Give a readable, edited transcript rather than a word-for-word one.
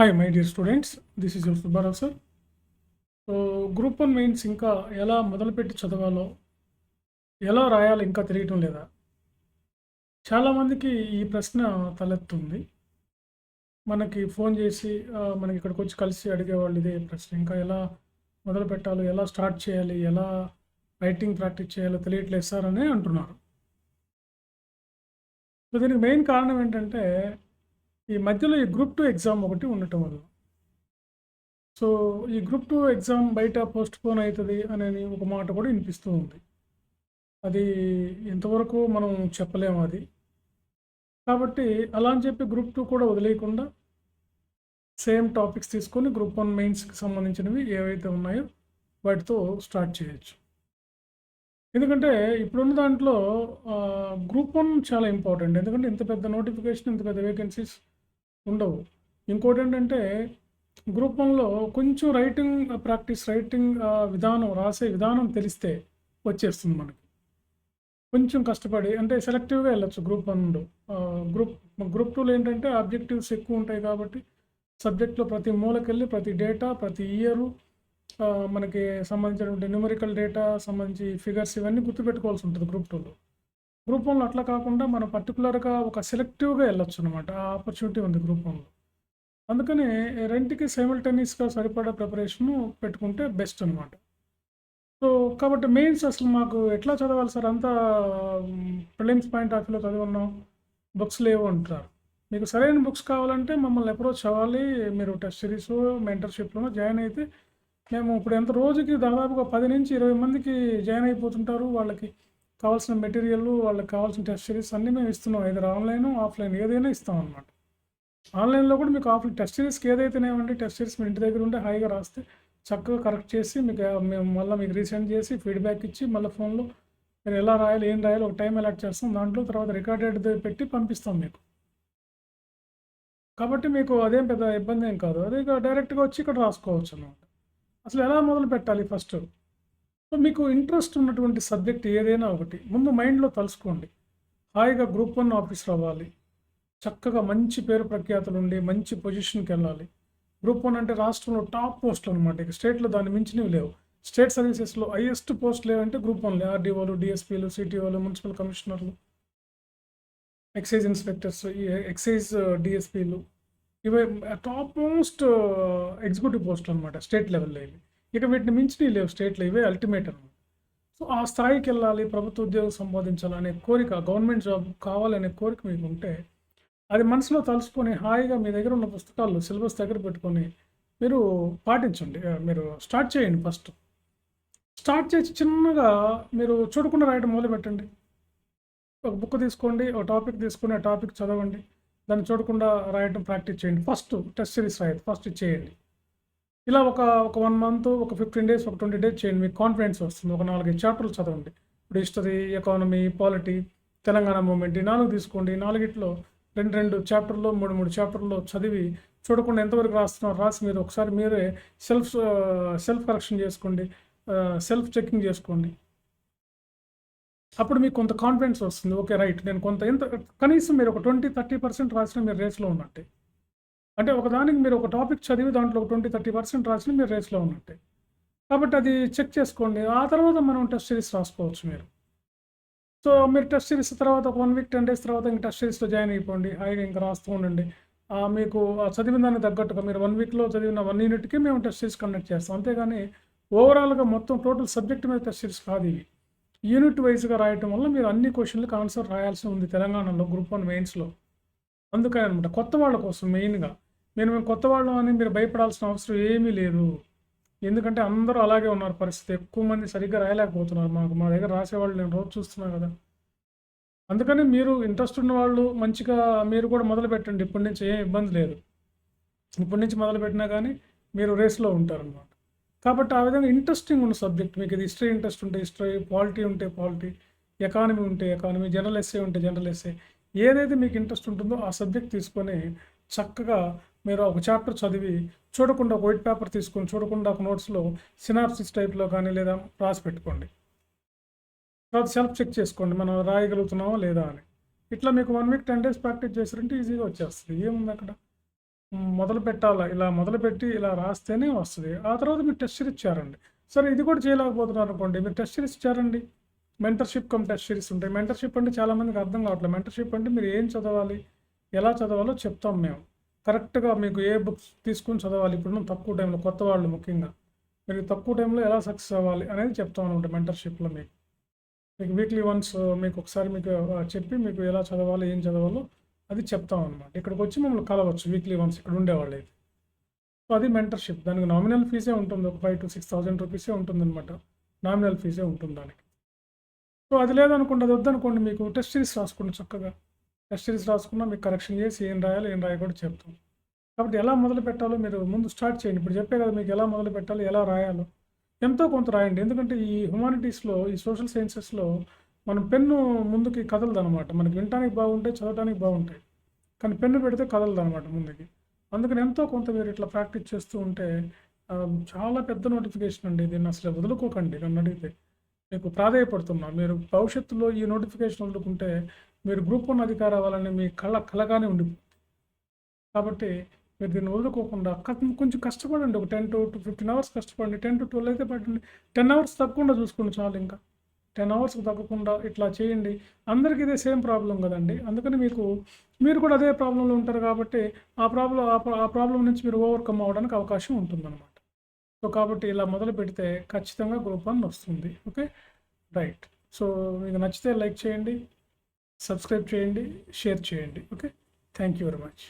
Hi my dear students, this is your Subbarao sir. So group one mains ఇంకా ఎలా మొదలుపెట్టి చదవాలో, ఎలా రాయాలో ఇంకా తెలియటం లేదా? చాలామందికి ఈ ప్రశ్న తలెత్తుంది. మనకి ఫోన్ చేసి మనకి ఇక్కడికి వచ్చి కలిసి అడిగేవాళ్ళు ఇదే ప్రశ్న. ఇంకా ఎలా మొదలు పెట్టాలో, ఎలా స్టార్ట్ చేయాలి, ఎలా రైటింగ్ ప్రాక్టీస్ చేయాలో తెలియట్లేదు సార్ అని అంటున్నారు. సో దీనికి మెయిన్ కారణం ఏంటంటే, ఈ మధ్యలో ఈ గ్రూప్ 2 ఎగ్జామ్ ఒకటి ఉండటం వల్ల. సో ఈ గ్రూప్ 2 ఎగ్జామ్ బయట పోస్ట్‌పోన్ అయితది అనేది ఒక మాట కూడా వినిపిస్తూ ఉంది. అది ఎంతవరకు మనం చెప్పలేము అది. కాబట్టి అలా అని చెప్పి గ్రూప్ 2 కూడా వదిలేయకుండా సేమ్ టాపిక్స్ తీసుకొని గ్రూప్ 1 మెయిన్స్‌కి సంబంధించినవి ఏవైతే ఉన్నాయో వాటితో స్టార్ట్ చేయొచ్చు. ఎందుకంటే ఇప్పుడున్న దాంట్లో గ్రూప్ 1 చాలా ఇంపార్టెంట్. ఎందుకంటే ఇంత పెద్ద నోటిఫికేషన్, ఇంత పెద్ద వేకెన్సీస్ ఉండవు. ఇంకోటేంటంటే గ్రూప్ 1లో కొంచెం రైటింగ్ విధానం, రాసే విధానం తెలిస్తే వచ్చేస్తుంది మనకి. కొంచెం కష్టపడి అంటే సెలెక్టివ్‌గా వెళ్ళొచ్చు గ్రూప్ 1లో. గ్రూప్ 2లో ఏంటంటే ఆబ్జెక్టివ్స్ ఎక్కువ ఉంటాయి కాబట్టి సబ్జెక్ట్‌లో ప్రతి మూలకెళ్ళి, ప్రతి డేటా, ప్రతి ఇయరు మనకి సంబంధించినటువంటి న్యూమరికల్ డేటా సంబంధించి ఫిగర్స్ ఇవన్నీ గుర్తుపెట్టుకోవాల్సి ఉంటుంది గ్రూప్ 2లో. గ్రూప్ 1లో అట్లా కాకుండా మనం పర్టిక్యులర్‌గా ఒక సెలెక్టివ్‌గా వెళ్ళొచ్చనమాట. ఆ ఆపర్చునిటీ ఉంది గ్రూప్ 1లో. అందుకని రెంట్‌కి సైమల్టేనియస్‌గా సరిపడా ప్రిపరేషను పెట్టుకుంటే బెస్ట్ అనమాట. సో, కాబట్టి మెయిన్స్ అసలు మాకు ఎట్లా చదవాలి సార్? అంతా ప్రిలిమ్స్ పాయింట్ ఆఫ్ వ్యూలో చదివున్నాం, బుక్స్ లేవు అంటారు. మీకు సరైన బుక్స్ కావాలంటే మమ్మల్ని అప్రోచ్ అవ్వాలి. మీరు టెస్ట్ సిరీసో, మెంటర్‌షిప్‌లోనో జాయిన్ అయితే మేము ఇప్పుడు ఎంత రోజుకి దాదాపుగా 10-20 మందికి జాయిన్ అయిపోతుంటారు. వాళ్ళకి కావాల్సిన మెటీరియల్, వాళ్ళకి కావాల్సిన టెస్ట్ సిరీస్ అన్నీ మేము ఇస్తున్నాం. ఐదర్ ఆన్‌లైన్, ఆఫ్‌లైన్ ఏదైనా ఇస్తామన్నమాట. ఆన్‌లైన్‌లో కూడా మీకు టెస్ట్ సిరీస్‌కి ఏదైతేనేమండి, టెస్ట్ సిరీస్ మీ ఇంటి దగ్గర ఉంటే హాయిగా రాస్తే చక్కగా కరెక్ట్ చేసి మీకు మేము మళ్ళీ మీకు రీసెండ్ చేసి ఫీడ్‌బ్యాక్ ఇచ్చి మళ్ళీ ఫోన్‌లో మీరు ఎలా రాయాలి, ఏం రాయాలి ఒక టైం అలాట్ చేస్తాం. దాంట్లో తర్వాత రికార్డెడ్‌ది పెట్టి పంపిస్తాం మీకు. కాబట్టి మీకు అదేం పెద్ద ఇబ్బంది ఏం కాదు. అదే డైరెక్ట్‌గా వచ్చి ఇక్కడ రాసుకోవచ్చు అన్నమాట. అసలు ఎలా మొదలు పెట్టాలి ఫస్ట్? సో మీకు ఇంట్రెస్ట్ ఉన్నటువంటి సబ్జెక్ట్ ఏదైనా ఒకటి ముందు మైండ్‌లో తలుసుకోండి. హాయిగా గ్రూప్ 1 ఆఫీసర్ అవ్వాలి. చక్కగా మంచి పేరు ప్రఖ్యాతులుండి మంచి పొజిషన్‌కెళ్ళాలి. గ్రూప్ 1 అంటే రాష్ట్రంలో టాప్ పోస్టులు అనమాట. ఇక స్టేట్‌లో దాన్ని మించినవి లేవు. స్టేట్ సర్వీసెస్‌లో హైయెస్ట్ పోస్టులు ఏవంటే గ్రూప్ 1లే. ఆర్‌డీఓలు, డీఎస్పీలు, సిటీఓలు, మున్సిపల్ కమిషనర్లు, ఎక్సైజ్ ఇన్స్‌పెక్టర్స్, ఈ ఎక్సైజ్ డీఎస్పీలు ఇవే టాప్ మోస్ట్ ఎగ్జిక్యూటివ్ పోస్టులు అనమాట స్టేట్ లెవెల్‌లో ఇవి. ఇక వీటిని మించినవి లేవు స్టేట్‌లో. ఇవే అల్టిమేట్ అనమాట. సో ఆ స్థాయికెళ్ళాలి, ప్రభుత్వ ఉద్యోగం సంపాదించాలనే కోరిక, గవర్నమెంట్ జాబ్ కావాలనే కోరిక మీకుంటే అది మనసులో తలుచుకొని హాయిగా మీ దగ్గర ఉన్న పుస్తకాల్లో సిలబస్ దగ్గర పెట్టుకొని మీరు పాటించండి. మీరు స్టార్ట్ చేయండి ఫస్ట్. స్టార్ట్ చేసి చిన్నగా మీరు చూడకుండా రాయడం మొదలుపెట్టండి. ఒక బుక్ తీసుకోండి, ఒక టాపిక్ తీసుకొని ఆ టాపిక్ చదవండి. దాన్ని చూడకుండా రాయడం ప్రాక్టీస్ చేయండి. ఫస్ట్ టెస్ట్ సిరీస్ రాయదు, ఫస్ట్ ఇది చేయండి. ఇలా ఒక ఒక 1 మంత్, ఒక 15 డేస్, ఒక 20 డేస్ చేయండి. మీకు కాన్ఫిడెన్స్ వస్తుంది. ఒక 4, 5 చాప్టర్లు చదవండి. ఇప్పుడు history, economy, polity, Telangana movement ఈ 4 తీసుకోండి. ఈ 4గిట్లో 2 చాప్టర్‌లో, 3 చాప్టర్‌లో చదివి చూడకుండా ఎంతవరకు రాస్తున్నారో రాసి మీరు ఒకసారి మీరే సెల్ఫ్ కరెక్షన్ చేసుకోండి. సెల్ఫ్ చెకింగ్ చేసుకోండి. అప్పుడు మీకు కొంత కాన్ఫిడెన్స్ వస్తుంది. ఓకే. రైట్. నేను కొంత కనీసం మీరు ఒక 20, 30% రాసినా మీరు రేస్‌లో ఉన్నట్టే. అంటే ఒకదానికి మీరు ఒక టాపిక్ చదివి దాంట్లో ఒక 20, 30% రాసినా మీరు రేస్‌లో ఉన్నట్టే. కాబట్టి అది చెక్ చేసుకోండి. ఆ తర్వాత మనం టెస్ట్ సిరీస్ రాసుకోవచ్చు మీరు. సో మీరు టెస్ట్ సిరీస్ తర్వాత ఒక 1 వీక్, 10 డేస్ తర్వాత ఇంక టెస్ట్ సిరీస్‌లో జాయిన్ అయిపోండి. హాయిగా ఇంక రాస్తూ ఉండండి. మీకు చదివిన దానికి తగ్గట్టుగా మీరు 1 వీక్‌లో చదివిన 1 యూనిట్‌కి మేము టెస్ట్ సిరీస్ కండక్ట్ చేస్తాం. అంతేగాని ఓవరాల్‌గా మొత్తం టోటల్ సబ్జెక్ట్ మీద టెస్ట్ సిరీస్ కాదు ఇవి. యూనిట్ వైస్‌గా రాయటం వల్ల మీరు అన్ని క్వెషన్‌లకి ఆన్సర్ రాయాల్సి ఉంది తెలంగాణలో గ్రూప్ 1 మెయిన్స్‌లో. అందుకని అనమాట. కొత్త వాళ్ళ కోసం మెయిన్‌గా. మేము కొత్త వాళ్ళం అని మీరు భయపడాల్సిన అవసరం ఏమీ లేదు. ఎందుకంటే అందరూ అలాగే ఉన్నారు పరిస్థితి. ఎక్కువ మంది సరిగ్గా రాయలేకపోతున్నారు. మా దగ్గర రాసేవాళ్ళు నేను రోజు చూస్తున్నా కదా! అందుకని మీరు ఇంట్రెస్ట్ ఉన్నవాళ్ళు మంచిగా మీరు కూడా మొదలుపెట్టండి. ఇప్పటి నుంచి ఏం ఇబ్బంది లేదు. ఇప్పటి నుంచి మొదలుపెట్టినా కానీ మీరు రేస్‌లో ఉంటారనమాట. కాబట్టి ఆ విధంగా ఇంట్రెస్టింగ్ ఉన్న సబ్జెక్ట్ మీకు ఇది హిస్టరీ ఇంట్రెస్ట్ ఉంటే హిస్టరీ, పాలిటీ ఉంటే పాలిటీ, ఎకానమీ ఉంటే ఎకానమీ, జనరల్ ఎస్సే ఉంటే జనరల్ ఎస్సే. ఏదైతే మీకు ఇంట్రెస్ట్ ఉంటుందో ఆ సబ్జెక్ట్ తీసుకొని చక్కగా మీరు ఒక చాప్టర్ చదివి చూడకుండా ఒక వైట్ పేపర్ తీసుకొని చూడకుండా ఒక నోట్స్‌లో సినాప్సిస్ టైప్‌లో కానీ లేదా రాసి పెట్టుకోండి. తర్వాత సెల్ఫ్ చెక్ చేసుకోండి. మనం రాయగలుగుతున్నామా లేదా అని. ఇట్లా మీకు 1 వీక్ 10 డేస్ ప్రాక్టీస్ చేశారంటే ఈజీగా వచ్చేస్తది. ఏముంది అక్కడ? మొదలు పెట్టాలా, ఇలా మొదలుపెట్టి ఇలా రాస్తేనే వస్తది. ఆ తర్వాత మీరు టెస్ట్ సిరీస్ ఇచ్చారండి. సరే ఇది కూడా చేయలేకపోతున్నారనుకోండి, మీరు టెస్ట్ సిరీస్ ఇచ్చారండి. మెంటర్‌షిప్ కమ్ టెస్ట్ సిరీస్ ఉంటాయి. మెంటర్‌షిప్ అంటే చాలామందికి అర్థం కావట్లేదు. మెంటర్‌షిప్ అంటే మీరు ఏం చదవాలి, ఎలా చదవాలో చెప్తాం మేము. కరెక్ట్‌గా మీకు ఏ బుక్స్ తీసుకొని చదవాలి, ఇప్పుడున్న తక్కువ టైంలో కొత్త వాళ్ళు ముఖ్యంగా. మీరు తక్కువ టైంలో ఎలా సక్సెస్ అవ్వాలి అనేది చెప్తామనమాట మెంటర్‌షిప్‌లో మీకు. మీకు వీక్లీ వన్స్ మీకు ఒకసారి మీకు చెప్పి మీకు ఎలా చదవాలి, ఏం చదవాలో అది చెప్తామనమాట. ఇక్కడికొచ్చి మమ్మల్ని కలవచ్చు వీక్లీ వన్స్ ఇక్కడ ఉండేవాళ్ళైతే. సో అది మెంటర్‌షిప్. దానికి నామినల్ ఫీజే ఉంటుంది. ఒక 5,000 to 6,000 రూపీసే ఉంటుందనమాట. నామినల్ ఫీజే ఉంటుంది దానికి. సో అది లేదనుకోండి, అది వద్దనుకోండి, మీకు టెస్ట్ సిరీస్ రాసుకోండి చక్కగా. టెస్ట్ సిరీస్ రాసుకున్నా మీకు కరెక్షన్ చేసి ఏం రాయాలో, ఏం రాయకూడదో చెప్తాం. కాబట్టి ఎలా మొదలు పెట్టాలో మీరు ముందు స్టార్ట్ చేయండి. ఇప్పుడు చెప్పే కదా మీకు ఎలా మొదలు పెట్టాలో, ఎలా రాయాలో. ఎంతో కొంత రాయండి. ఎందుకంటే ఈ హ్యుమానిటీస్‌లో, ఈ సోషల్ సైన్సెస్‌లో మనం పెన్ను ముందుకి కదలదనమాట. మనకి వినటానికి బాగుంటాయి, చదవటానికి బాగుంటాయి. కానీ పెన్ను పెడితే కదలదనమాట ముందుకి. అందుకని ఎంతో కొంత మీరు ఇట్లా ప్రాక్టీస్ చేస్తూ ఉంటే చాలా పెద్ద నోటిఫికేషన్ అండి. దీన్ని అసలు వదులుకోకండి నన్నడిగితే. మీకు ప్రాధేయపడుతున్నా. మీరు భవిష్యత్తులో ఈ నోటిఫికేషన్ వదులుకుంటే మీరు గ్రూప్ 1 అధికారి అవ్వాలని మీ కలగానే ఉండిపోతుంది. కాబట్టి మీరు దీన్ని వదులుకోకుండా కొంచెం కష్టపడండి. ఒక 10 to 15 అవర్స్ కష్టపడండి. 10 to 12 అయితే పడండి. 10 అవర్స్ తగ్గకుండా చూసుకోండి చాలు ఇంకా. 10 అవర్స్‌కి తగ్గకుండా ఇట్లా చేయండి. అందరికీ ఇదే సేమ్ ప్రాబ్లమ్ కదండీ. అందుకని మీరు కూడా అదే ప్రాబ్లమ్‌లో ఉంటారు కాబట్టి ఆ ప్రాబ్లమ్ నుంచి మీరు ఓవర్‌కమ్ అవ్వడానికి అవకాశం ఉంటుందన్నమాట. సో, కాబట్టి ఇలా మొదలుపెడితే ఖచ్చితంగా గ్రూప్ 1 వస్తుంది. ఓకే. రైట్. సో, మీకు నచ్చితే లైక్ చేయండి, సబ్స్క్రైబ్ చేయండి, షేర్ చేయండి. Okay. Thank you very much.